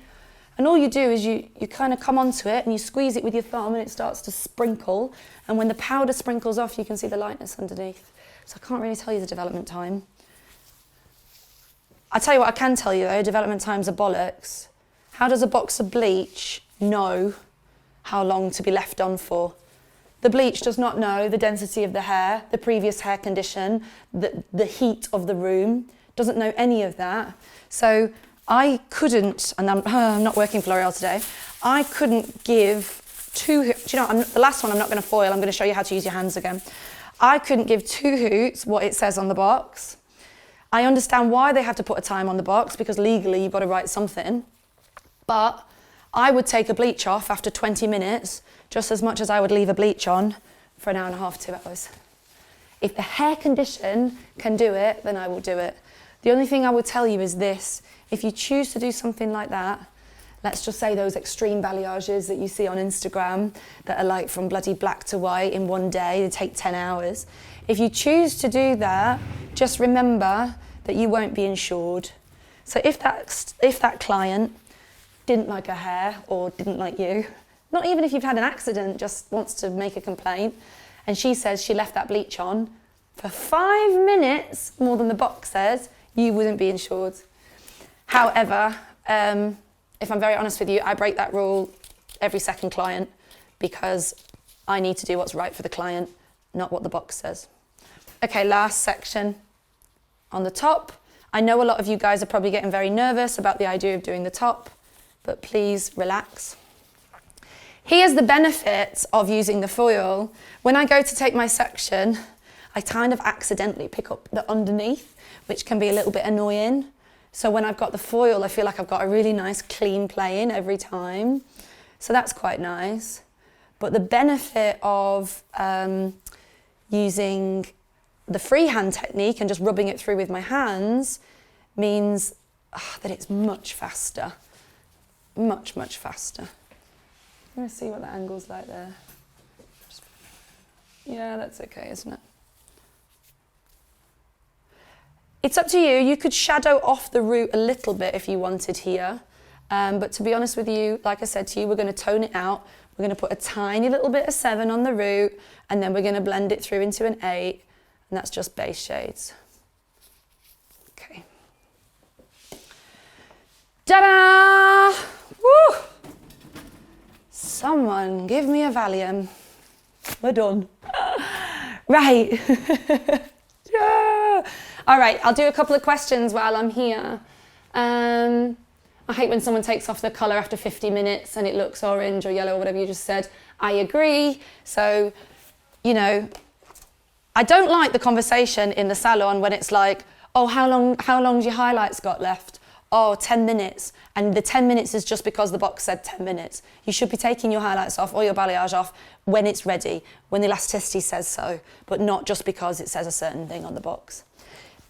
And all you do is you kind of come onto it and you squeeze it with your thumb and it starts to sprinkle. And when the powder sprinkles off, you can see the lightness underneath. So I can't really tell you the development time. I'll tell you what I can tell you though, development times are bollocks. How does a box of bleach know how long to be left on for? The bleach does not know the density of the hair, the previous hair condition, the heat of the room, doesn't know any of that. So I couldn't, and I'm not working for L'Oreal today, I couldn't give the last one I'm not going to foil, I'm going to show you how to use your hands again. I couldn't give two hoots what it says on the box. I understand why they have to put a time on the box, because legally you've got to write something. But I would take a bleach off after 20 minutes, just as much as I would leave a bleach on for an hour and a half, 2 hours. If the hair condition can do it, then I will do it. The only thing I would tell you is this: if you choose to do something like that, let's just say those extreme balayages that you see on Instagram that are like from bloody black to white in one day, they take 10 hours. If you choose to do that, just remember that you won't be insured. So if that client didn't like her hair or didn't like you, not even if you've had an accident, just wants to make a complaint, and she says she left that bleach on for 5 minutes more than the box says, you wouldn't be insured. However, if I'm very honest with you, I break that rule every second client because I need to do what's right for the client, not what the box says. Okay, last section. On the top, I know a lot of you guys are probably getting very nervous about the idea of doing the top, but please relax. Here's the benefit of using the foil. When I go to take my section, I kind of accidentally pick up the underneath, which can be a little bit annoying. So when I've got the foil, I feel like I've got a really nice clean plane every time. So that's quite nice. But the benefit of using the freehand technique and just rubbing it through with my hands means that it's much faster. Much, much faster. I'm going to see what the angle's like there. Yeah, that's okay, isn't it? It's up to you. You could shadow off the root a little bit if you wanted here. But to be honest with you, like I said to you, we're going to tone it out. We're going to put a tiny little bit of 7 on the root, and then we're going to blend it through into an 8, and that's just base shades. Okay. Ta-da! Woo! Someone give me a Valium. We're done. Right. Yeah. All right, I'll do a couple of questions while I'm here. I hate when someone takes off the colour after 50 minutes and it looks orange or yellow or whatever you just said. I agree. So, you know, I don't like the conversation in the salon when it's like, oh, how long's your highlights got left? Oh, 10 minutes. And the 10 minutes is just because the box said 10 minutes. You should be taking your highlights off or your balayage off when it's ready, when the elasticity says so, but not just because it says a certain thing on the box.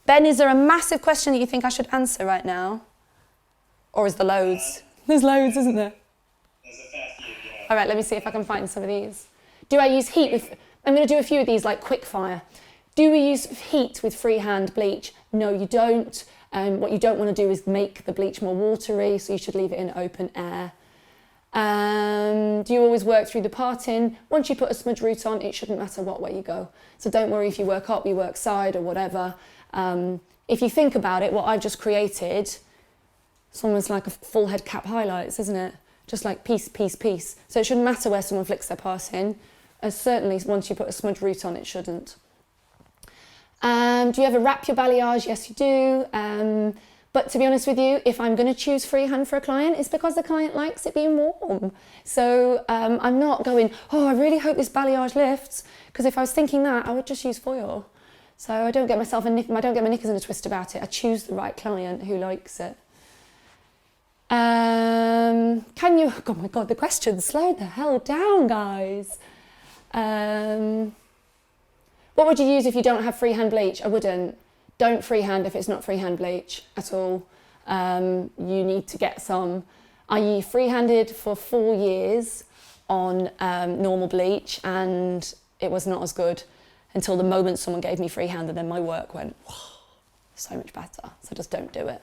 Ben, is there a massive question that you think I should answer right now? Or is there loads? There's loads, isn't there? There's a fair few, yeah. All right, let me see if I can find some of these. Do I use heat with... I'm going to do a few of these like quick fire. Do we use heat with freehand bleach? No, you don't. What you don't want to do is make the bleach more watery, so you should leave it in open air. Do you always work through the parting? Once you put a smudge root on, it shouldn't matter what way you go. So don't worry if you work up, you work side or whatever. If you think about it, what I've just created, it's almost like a full head cap highlights, isn't it? Just like piece, piece, piece. So it shouldn't matter where someone flicks their parting. Certainly once you put a smudge root on, it shouldn't. Do you ever wrap your balayage? Yes, you do. But to be honest with you, if I'm going to choose freehand for a client, it's because the client likes it being warm. So I'm not going, oh, I really hope this balayage lifts, because if I was thinking that, I would just use foil. So I don't get I don't get my knickers in a twist about it. I choose the right client who likes it. Can you, oh my God, the questions, slow the hell down, guys. What would you use if you don't have freehand bleach? I wouldn't. Don't freehand if it's not freehand bleach at all. You need to get some. I freehanded for 4 years on normal bleach, and it was not as good until the moment someone gave me freehand, and then my work went so much better. So just don't do it.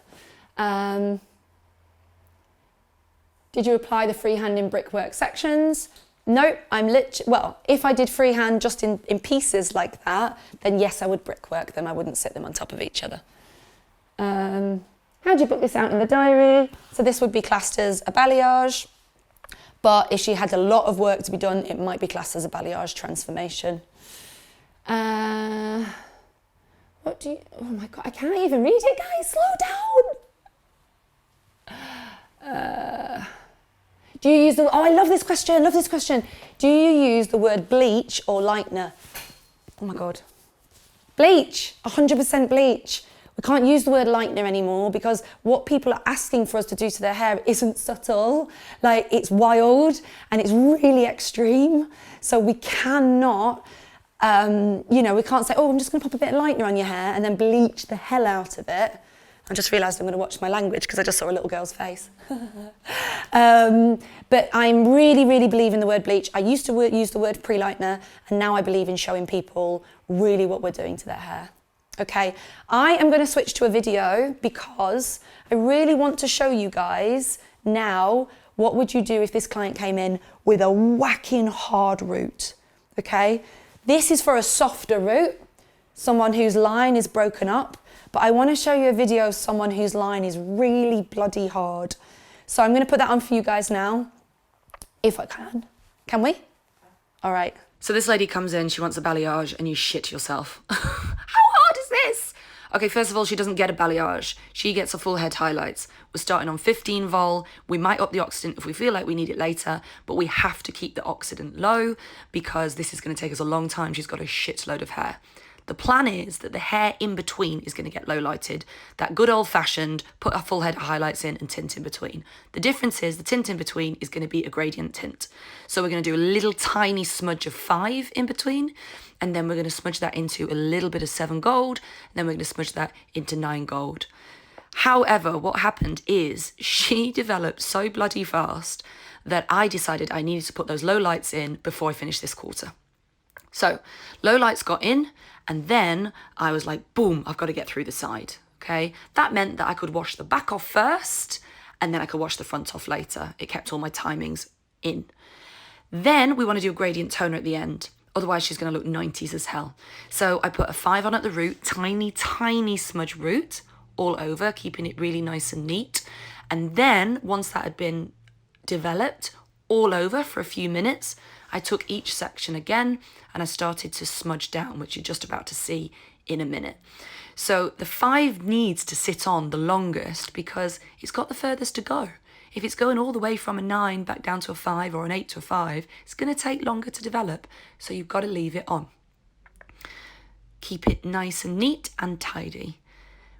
Did you apply the freehand in brickwork sections? No, well, if I did freehand just in pieces like that, then yes, I would brickwork them. I wouldn't sit them on top of each other. How do you book this out in the diary? So this would be classed as a balayage, but if she had a lot of work to be done, it might be classed as a balayage transformation. Oh my God, I can't even read it, guys, slow down. Do you use I love this question. Do you use the word bleach or lightener? Oh my God. Bleach, 100% bleach. We can't use the word lightener anymore because what people are asking for us to do to their hair isn't subtle. Like, it's wild and it's really extreme. So we cannot, we can't say, oh, I'm just gonna pop a bit of lightener on your hair and then bleach the hell out of it. I just realised I'm going to watch my language because I just saw a little girl's face. But I'm really, really believe in the word bleach. I used to use the word pre-lightener, and now I believe in showing people really what we're doing to their hair. Okay, I am going to switch to a video because I really want to show you guys now what would you do if this client came in with a whacking hard root. Okay, this is for a softer root, someone whose line is broken up. But I want to show you a video of someone whose line is really bloody hard. So I'm going to put that on for you guys now, if I can. Can we? All right. So this lady comes in, she wants a balayage, and you shit yourself. How hard is this? Okay, first of all, she doesn't get a balayage. She gets a full head highlights. We're starting on 15 vol. We might up the oxidant if we feel like we need it later, but we have to keep the oxidant low because this is going to take us a long time. She's got a shitload of hair. The plan is that the hair in between is going to get low lighted. That good old fashioned, put a full head of highlights in and tint in between. The difference is the tint in between is going to be a gradient tint. So we're going to do a little tiny smudge of 5 in between, and then we're going to smudge that into a little bit of 7 gold, and then we're going to smudge that into 9 gold. However, what happened is she developed so bloody fast that I decided I needed to put those low lights in before I finished this quarter. So low lights got in, and then I was like, boom, I've got to get through the side, okay? That meant that I could wash the back off first, and then I could wash the front off later. It kept all my timings in. Then we want to do a gradient toner at the end. Otherwise, she's going to look 90s as hell. So I put a 5 on at the root, tiny, tiny smudge root all over, keeping it really nice and neat. And then once that had been developed all over for a few minutes, I took each section again and I started to smudge down, which you're just about to see in a minute. So the 5 needs to sit on the longest because it's got the furthest to go. If it's going all the way from a 9 back down to a 5 or an 8 to a 5, it's going to take longer to develop. So you've got to leave it on. Keep it nice and neat and tidy.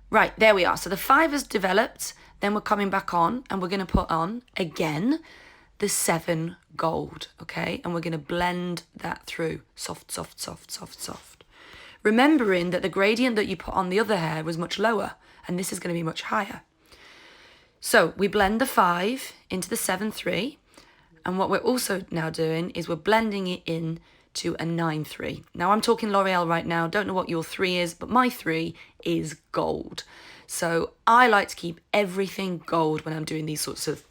Right, there we are. So the 5 has developed. Then we're coming back on and we're going to put on again the 7 gold, okay? And we're going to blend that through. Soft, soft, soft, soft, soft. Remembering that the gradient that you put on the other hair was much lower, and this is going to be much higher. So we blend the 5 into the 7-3, and what we're also now doing is we're blending it in to a 9-3. Now I'm talking L'Oreal right now, don't know what your 3 is, but my 3 is gold. So I like to keep everything gold when I'm doing these sorts of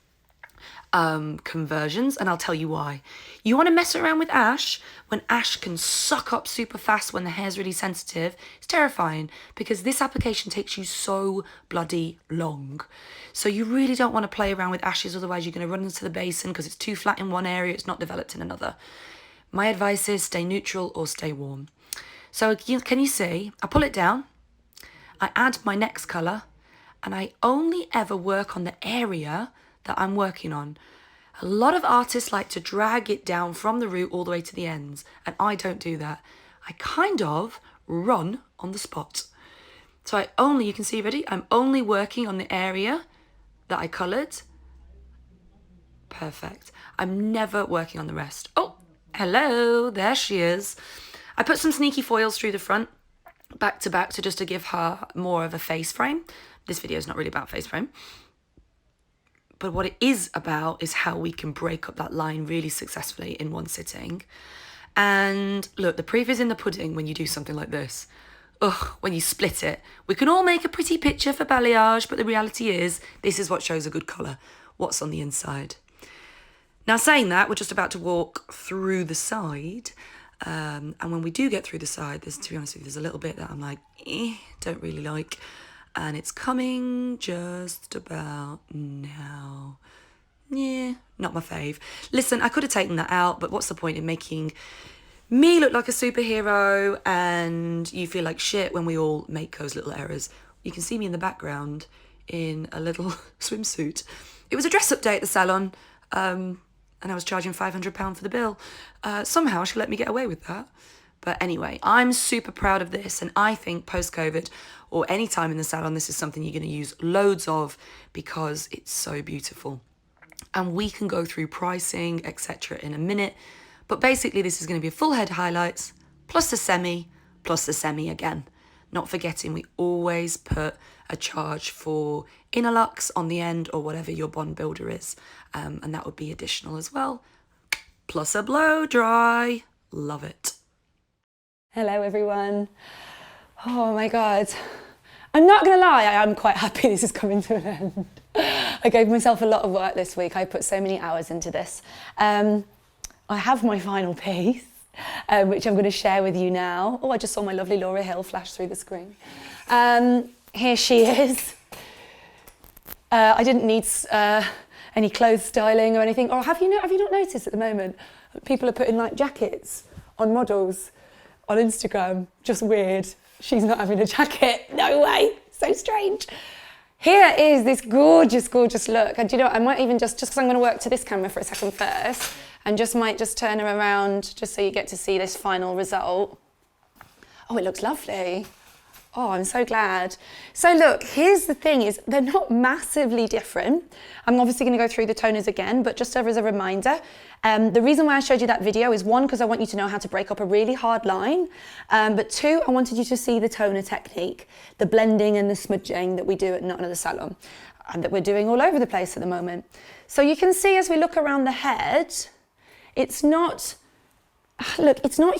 conversions, and I'll tell you why. You want to mess around with ash when ash can suck up super fast when the hair's really sensitive. It's terrifying because this application takes you so bloody long. So you really don't want to play around with ashes, otherwise you're going to run into the basin because it's too flat in one area, it's not developed in another. My advice is stay neutral or stay warm. So can you see, I pull it down, I add my next colour, and I only ever work on the area that I'm working on. A lot of artists like to drag it down from the root all the way to the ends, and I don't do that. I kind of run on the spot. So you can see, ready? I'm only working on the area that I coloured. Perfect. I'm never working on the rest. Oh, hello, there she is. I put some sneaky foils through the front, back to back, just to give her more of a face frame. This video is not really about face frame. But what it is about is how we can break up that line really successfully in one sitting. And look, the proof is in the pudding when you do something like this. Ugh, when you split it. We can all make a pretty picture for balayage, but the reality is, this is what shows a good colour. What's on the inside. Now, saying that, we're just about to walk through the side. And when we do get through the side, to be honest with you, there's a little bit that I'm like, don't really like. And it's coming just about now. Yeah, not my fave. Listen, I could have taken that out, but what's the point in making me look like a superhero and you feel like shit when we all make those little errors? You can see me in the background in a little swimsuit. It was a dress-up day at the salon, and I was charging £500 for the bill. Somehow she let me get away with that. But anyway, I'm super proud of this, and I think post-COVID or any time in the salon, this is something you're going to use loads of because it's so beautiful. And we can go through pricing, etc. in a minute. But basically, this is going to be a full head highlights, plus the semi again. Not forgetting, we always put a charge for inner lux on the end or whatever your bond builder is. And that would be additional as well. Plus a blow dry. Love it. Hello everyone. Oh my God. I'm not gonna lie, I am quite happy this is coming to an end. I gave myself a lot of work this week. I put so many hours into this. I have my final piece, which I'm gonna share with you now. Oh, I just saw my lovely Laura Hill flash through the screen. Here she is. I didn't need any clothes styling or anything. Or have you not noticed at the moment, people are putting like jackets on models on Instagram? Just weird. She's not having a jacket. No way. So strange. Here is this gorgeous, gorgeous look. And do you know what? I might even just because I'm going to work to this camera for a second first, and might turn her around just so you get to see this final result. Oh, it looks lovely. Oh, I'm so glad. So look, here's the thing is they're not massively different. I'm obviously going to go through the toners again, but just as a reminder, the reason why I showed you that video is one, because I want you to know how to break up a really hard line. But two, I wanted you to see the toner technique, the blending and the smudging that we do at Not Another Salon and that we're doing all over the place at the moment. So you can see as we look around the head, it's not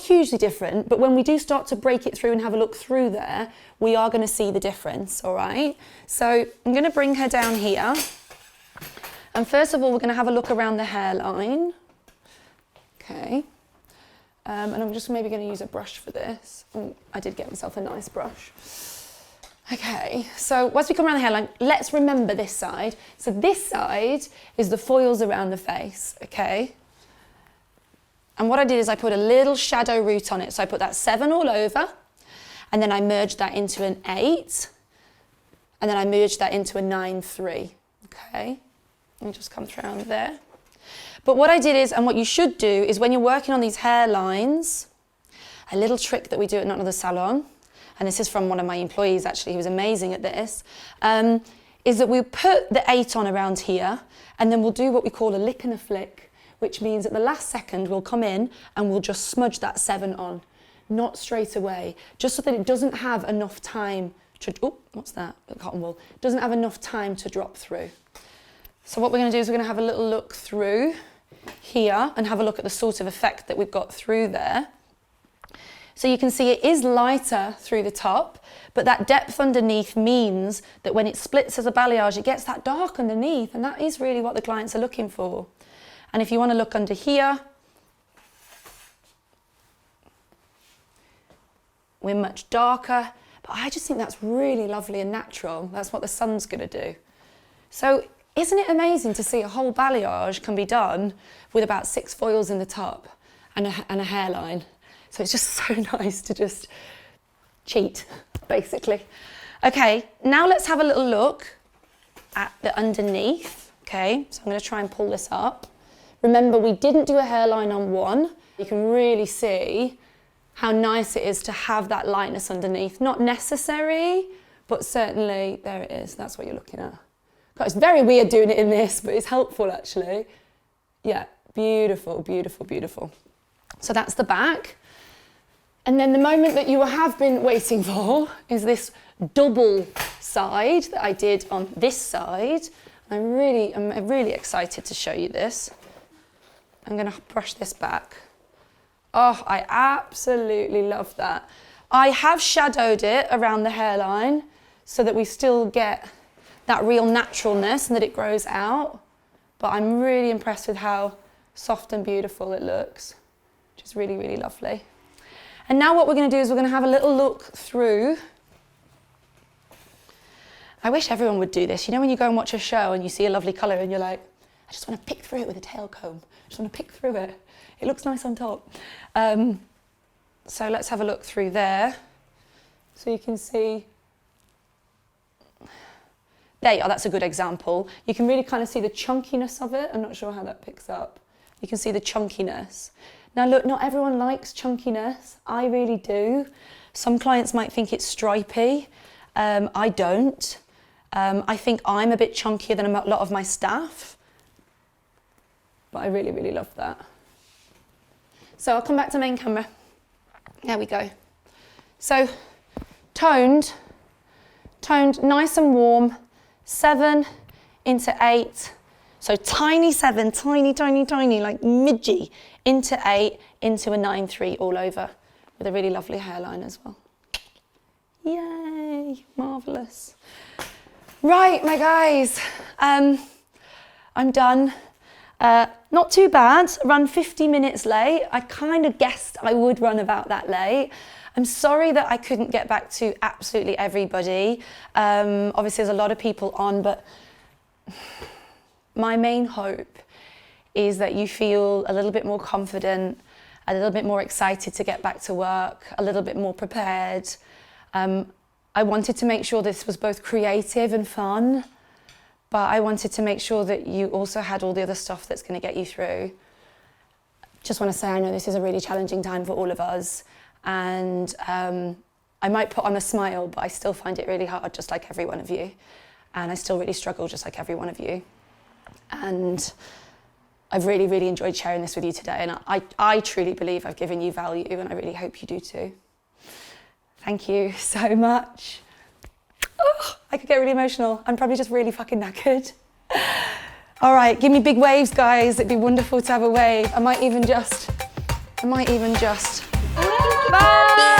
hugely different, but when we do start to break it through and have a look through there, we are going to see the difference, all right? So I'm going to bring her down here. And first of all, we're going to have a look around the hairline. Okay. And I'm just maybe going to use a brush for this. I did get myself a nice brush. Okay, so once we come around the hairline, let's remember this side. So this side is the foils around the face, okay? And what I did is I put a little shadow root on it. So I put that 7 all over, and then I merged that into an 8, and then I merged that into a 9-3, okay? Let me just come around there. But what I did is, and what you should do is when you're working on these hairlines, a little trick that we do at Not Another Salon, and this is from one of my employees actually, he was amazing at this, is that we put the 8 on around here, and then we'll do what we call a lick and a flick, which means at the last second we'll come in and we'll just smudge that 7 on, not straight away, just so that it doesn't have enough time to, oh, what's that, cotton wool, doesn't have enough time to drop through. So what we're going to do is we're going to have a little look through here and have a look at the sort of effect that we've got through there. So you can see it is lighter through the top, but that depth underneath means that when it splits as a balayage, it gets that dark underneath, and that is really what the clients are looking for. And if you want to look under here, we're much darker, but I just think that's really lovely and natural. That's what the sun's going to do. So isn't it amazing to see a whole balayage can be done with about 6 foils in the top and a hairline? So it's just so nice to just cheat, basically. Okay, now let's have a little look at the underneath. Okay, so I'm going to try and pull this up. Remember, we didn't do a hairline on one. You can really see how nice it is to have that lightness underneath. Not necessary, but certainly there it is. That's what you're looking at. God, it's very weird doing it in this, but it's helpful actually. Yeah, beautiful, beautiful, beautiful. So that's the back. And then the moment that you have been waiting for is this double side that I did on this side. I'm really excited to show you this. I'm gonna brush this back. Oh, I absolutely love that. I have shadowed it around the hairline so that we still get that real naturalness and that it grows out. But I'm really impressed with how soft and beautiful it looks, which is really, really lovely. And now what we're gonna do is we're gonna have a little look through. I wish everyone would do this. You know when you go and watch a show and you see a lovely colour and you're like, I just want to pick through it with a tail comb. I just want to pick through it. It looks nice on top. So let's have a look through there. So you can see, there you are, that's a good example. You can really kind of see the chunkiness of it. I'm not sure how that picks up. You can see the chunkiness. Now look, not everyone likes chunkiness. I really do. Some clients might think it's stripy. I don't. I think I'm a bit chunkier than a lot of my staff. But I really, really love that. So I'll come back to main camera. There we go. So toned, nice and warm, 7 into 8. So tiny 7, tiny, tiny, tiny, like midgy, into 8, into a 9-3 all over, with a really lovely hairline as well. Yay, marvellous. Right, my guys, I'm done. Not too bad, run 50 minutes late. I kind of guessed I would run about that late. I'm sorry that I couldn't get back to absolutely everybody. Obviously there's a lot of people on, but my main hope is that you feel a little bit more confident, a little bit more excited to get back to work, a little bit more prepared. I wanted to make sure this was both creative and fun, but I wanted to make sure that you also had all the other stuff that's going to get you through. Just want to say I know this is a really challenging time for all of us, and I might put on a smile, but I still find it really hard, just like every one of you. And I still really struggle, just like every one of you. And I've really, really enjoyed sharing this with you today, and I truly believe I've given you value, and I really hope you do too. Thank you so much. Oh, I could get really emotional. I'm probably just really fucking knackered. All right, give me big waves, guys. It'd be wonderful to have a wave. I might even just. Bye.